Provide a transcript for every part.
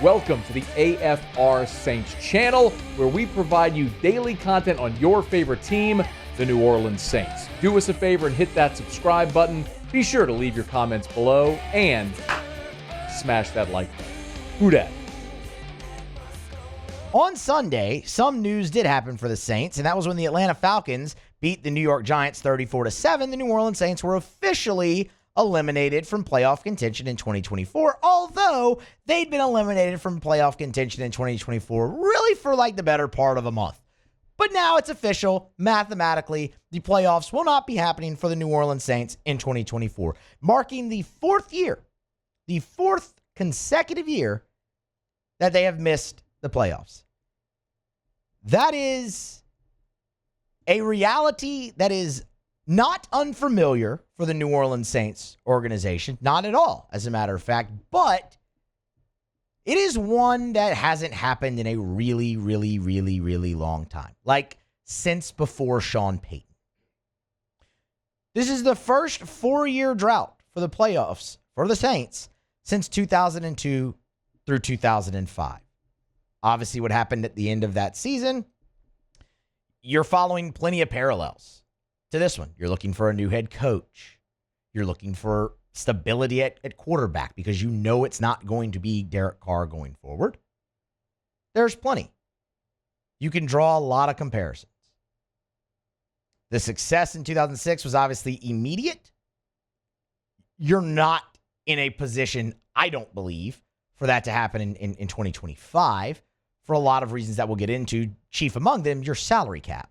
Welcome to the AFR Saints channel, where we provide you daily content on your favorite team, the New Orleans Saints. Do us a favor and hit that subscribe button. Be sure to leave your comments below and smash that like button. Who dat? On Sunday, some news did happen for the Saints, and that was when the Atlanta Falcons beat the New York Giants 34-7. The New Orleans Saints were officially eliminated from playoff contention in 2024, although they'd been eliminated from playoff contention in 2024 really for like the better part of a month. But now it's official. Mathematically, the playoffs will not be happening for the New Orleans Saints in 2024, marking the fourth consecutive year that they have missed the playoffs. That is a reality that is not unfamiliar for the New Orleans Saints organization. Not at all, as a matter of fact. But it is one that hasn't happened in a really, really, really, really long time. Like since before Sean Payton. This is the first 4-year drought for the playoffs for the Saints since 2002 through 2005. Obviously, what happened at the end of that season, you're following plenty of parallels to this one. You're looking for a new head coach. You're looking for stability at quarterback because you know it's not going to be Derek Carr going forward. There's plenty. You can draw a lot of comparisons. The success in 2006 was obviously immediate. You're not in a position, I don't believe, for that to happen in 2025 for a lot of reasons that we'll get into. Chief among them, your salary cap.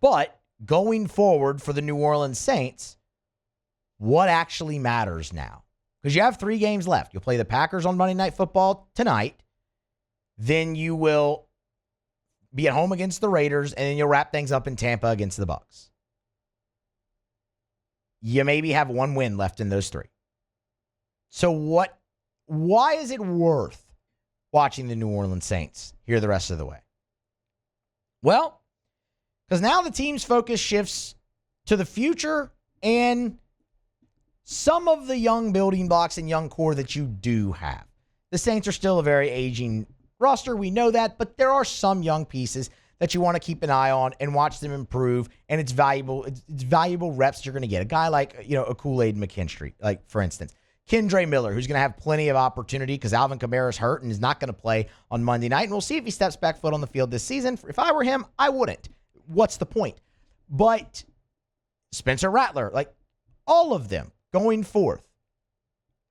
But going forward for the New Orleans Saints, what actually matters now? Because you have 3 games left. You'll play the Packers on Monday Night Football tonight. Then you will be at home against the Raiders, and then you'll wrap things up in Tampa against the Bucs. You maybe have 1 win left in those 3. So why is it worth watching the New Orleans Saints here the rest of the way? Well, because now the team's focus shifts to the future and some of the young building blocks and young core that you do have. The Saints are still a very aging roster. We know that, but there are some young pieces that you want to keep an eye on and watch them improve. And it's valuable. It's valuable reps you're going to get. A guy like, a Kool-Aid McKinstry, like for instance, Kendre Miller, who's going to have plenty of opportunity because Alvin Kamara's hurt and is not going to play on Monday night. And we'll see if he steps back foot on the field this season. If I were him, I wouldn't. What's the point? But Spencer Rattler, like all of them going forth,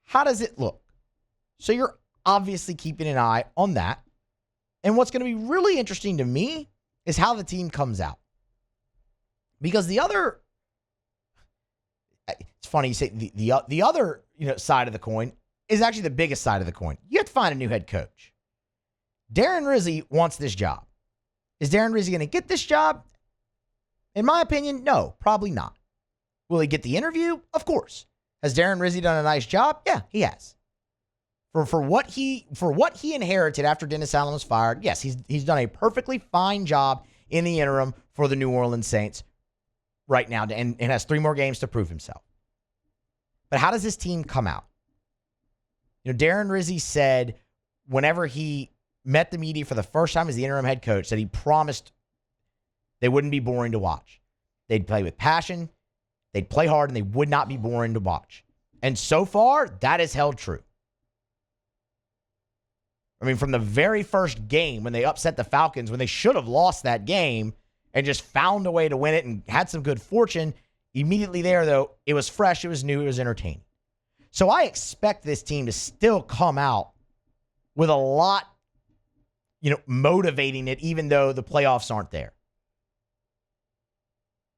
how does it look? So you're obviously keeping an eye on that. And what's going to be really interesting to me is how the team comes out. Because it's funny you say the other side of the coin is actually the biggest side of the coin. You have to find a new head coach. Darren Rizzi wants this job. Is Darren Rizzi going to get this job? In my opinion, no, probably not. Will he get the interview? Of course. Has Darren Rizzi done a nice job? Yeah, he has. For what he inherited after Dennis Allen was fired, yes, he's done a perfectly fine job in the interim for the New Orleans Saints right now, and has 3 more games to prove himself. But how does this team come out? Darren Rizzi said whenever he met the media for the first time as the interim head coach, that he promised they wouldn't be boring to watch. They'd play with passion, they'd play hard, and they would not be boring to watch. And so far, that has held true. I mean, from the very first game when they upset the Falcons, when they should have lost that game and just found a way to win it and had some good fortune, immediately there, though, it was fresh, it was new, it was entertaining. So I expect this team to still come out with a lot, motivating it, even though the playoffs aren't there.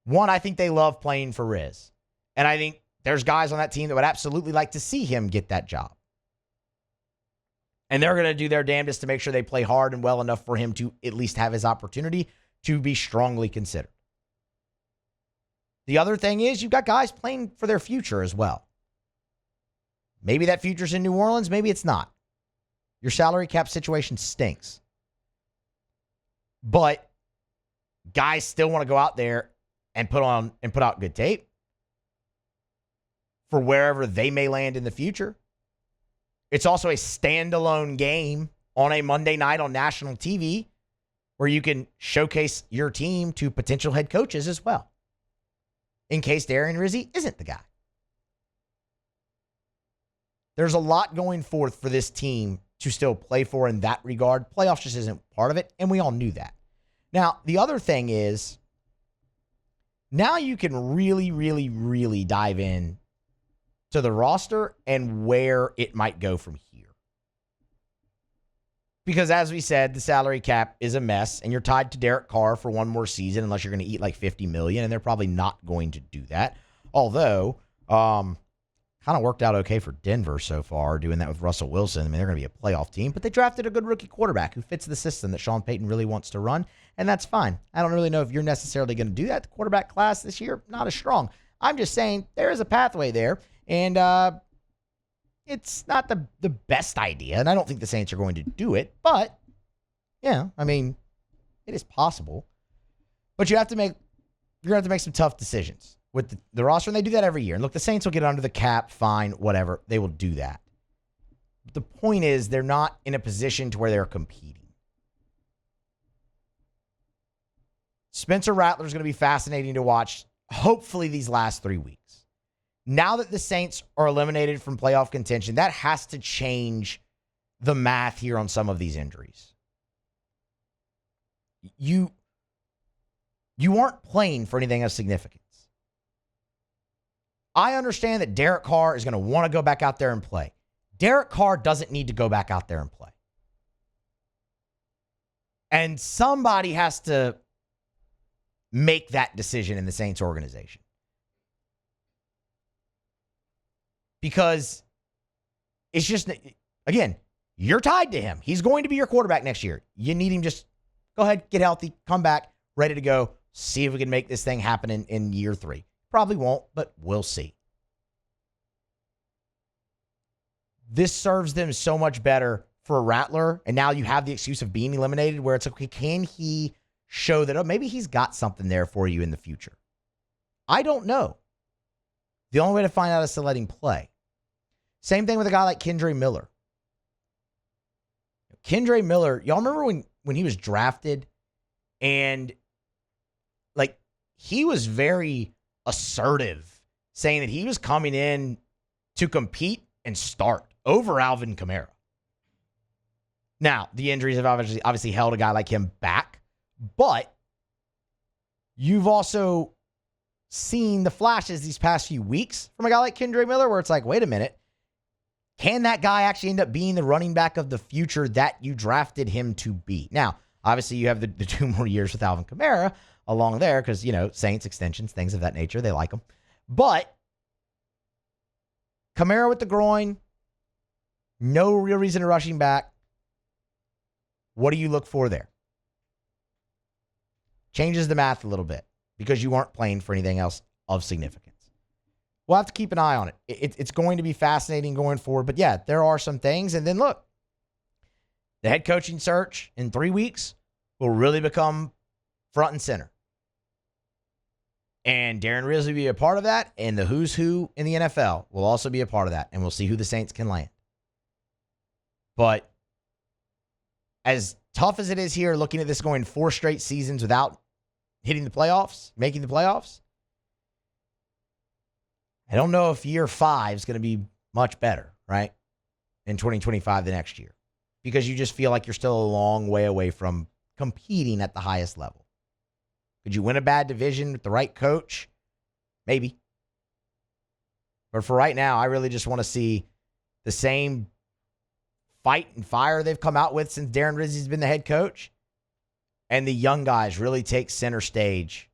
One, I think they love playing for Riz. And I think there's guys on that team that would absolutely like to see him get that job. And they're going to do their damnedest to make sure they play hard and well enough for him to at least have his opportunity to be strongly considered. The other thing is you've got guys playing for their future as well. Maybe that future's in New Orleans. Maybe it's not. Your salary cap situation stinks. But guys still want to go out there and put out good tape for wherever they may land in the future. It's also a standalone game on a Monday night on national TV where you can showcase your team to potential head coaches as well, in case Darren Rizzi isn't the guy. There's a lot going forth for this team to still play for in that regard. Playoffs just isn't part of it, and we all knew that. Now, the other thing is, now you can really, really, really dive in to the roster and where it might go from here. Because as we said, the salary cap is a mess, and you're tied to Derek Carr for one more season unless you're going to eat like $50 million, and they're probably not going to do that. Although, kind of worked out okay for Denver so far, doing that with Russell Wilson. I mean, they're going to be a playoff team, but they drafted a good rookie quarterback who fits the system that Sean Payton really wants to run, and that's fine. I don't really know if you're necessarily going to do that. The quarterback class this year, not as strong. I'm just saying there is a pathway there, and it's not the best idea, and I don't think the Saints are going to do it, but, yeah, I mean, it is possible. But you're going to have to make some tough decisions with the roster, and they do that every year. And look, the Saints will get under the cap, fine, whatever. They will do that. But the point is, they're not in a position to where they're competing. Spencer Rattler is going to be fascinating to watch, hopefully, these last 3 weeks. Now that the Saints are eliminated from playoff contention, that has to change the math here on some of these injuries. You aren't playing for anything of significance. I understand that Derek Carr is going to want to go back out there and play. Derek Carr doesn't need to go back out there and play. And somebody has to make that decision in the Saints organization. Because it's just, again, you're tied to him. He's going to be your quarterback next year. You need him just go ahead, get healthy, come back, ready to go, see if we can make this thing happen in year 3. Probably won't, but we'll see. This serves them so much better for a Rattler, and now you have the excuse of being eliminated where it's okay, can he show that, oh, maybe he's got something there for you in the future? I don't know. The only way to find out is to let him play. Same thing with a guy like Kendre Miller. Kendre Miller, y'all remember when he was drafted and like he was very assertive saying that he was coming in to compete and start over Alvin Kamara. Now, the injuries have obviously held a guy like him back, but you've also seen the flashes these past few weeks from a guy like Kendre Miller where it's like, wait a minute, can that guy actually end up being the running back of the future that you drafted him to be? Now, obviously you have the 2 more years with Alvin Kamara along there because, Saints extensions, things of that nature, they like them. But Kamara with the groin, no real reason to rush him back. What do you look for there? Changes the math a little bit because you weren't playing for anything else of significance. We'll have to keep an eye on it. It's going to be fascinating going forward. But yeah, there are some things. And then look, the head coaching search in 3 weeks will really become front and center. And Darren Rizzi will be a part of that. And the who's who in the NFL will also be a part of that. And we'll see who the Saints can land. But as tough as it is here, looking at this going 4 straight seasons without hitting the playoffs, making the playoffs, I don't know if year 5 is going to be much better, right? In 2025 the next year. Because you just feel like you're still a long way away from competing at the highest level. Could you win a bad division with the right coach? Maybe. But for right now, I really just want to see the same fight and fire they've come out with since Darren Rizzi's been the head coach. And the young guys really take center stage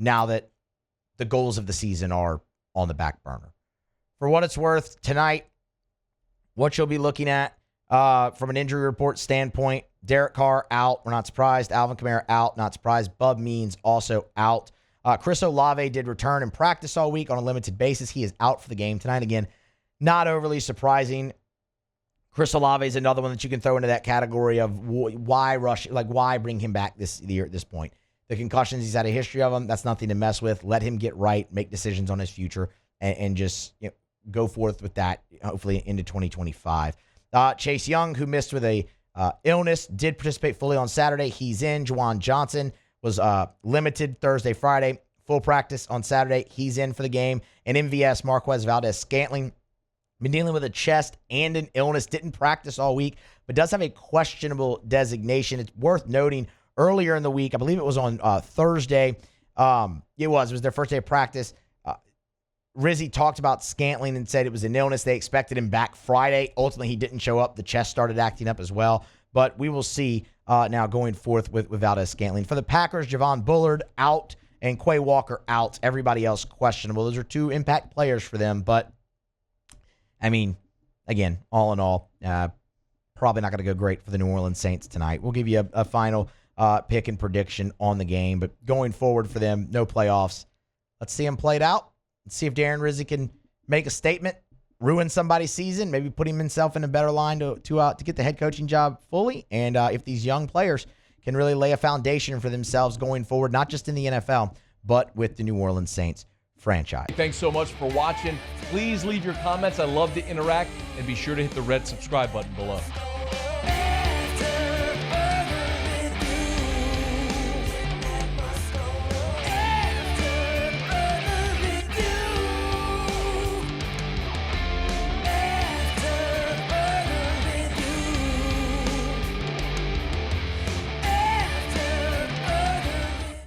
now that the goals of the season are on the back burner. For what it's worth, tonight, what you'll be looking at from an injury report standpoint, Derek Carr out. We're not surprised. Alvin Kamara out. Not surprised. Bub Means also out. Chris Olave did return and practice all week on a limited basis. He is out for the game tonight. Again, not overly surprising. Chris Olave is another one that you can throw into that category of why rush, like why bring him back this year at this point. The concussions, he's had a history of them. That's nothing to mess with. Let him get right, make decisions on his future, and just go forth with that, hopefully into 2025. Chase Young, who missed with a illness, did participate fully on Saturday. He's in. Juwan Johnson was limited Thursday, Friday. Full practice on Saturday. He's in for the game. And MVS, Marquez Valdez-Scantling, been dealing with a chest and an illness. Didn't practice all week, but does have a questionable designation. It's worth noting earlier in the week, I believe it was on Thursday. It was their first day of practice. Rizzi talked about Scantling and said it was an illness. They expected him back Friday. Ultimately, he didn't show up. The chest started acting up as well. But we will see now going forth with Valdez-Scantling. For the Packers, Javon Bullard out and Quay Walker out. Everybody else questionable. Those are two impact players for them. But, I mean, again, all in all, probably not going to go great for the New Orleans Saints tonight. We'll give you a final pick and prediction on the game. But going forward for them, no playoffs. Let's see them played out. Let's see if Darren Rizzi can make a statement, ruin somebody's season, maybe put himself in a better line to get the head coaching job fully. And if these young players can really lay a foundation for themselves going forward, not just in the NFL, but with the New Orleans Saints franchise. Thanks so much for watching. Please leave your comments. I love to interact, and be sure to hit the red subscribe button below.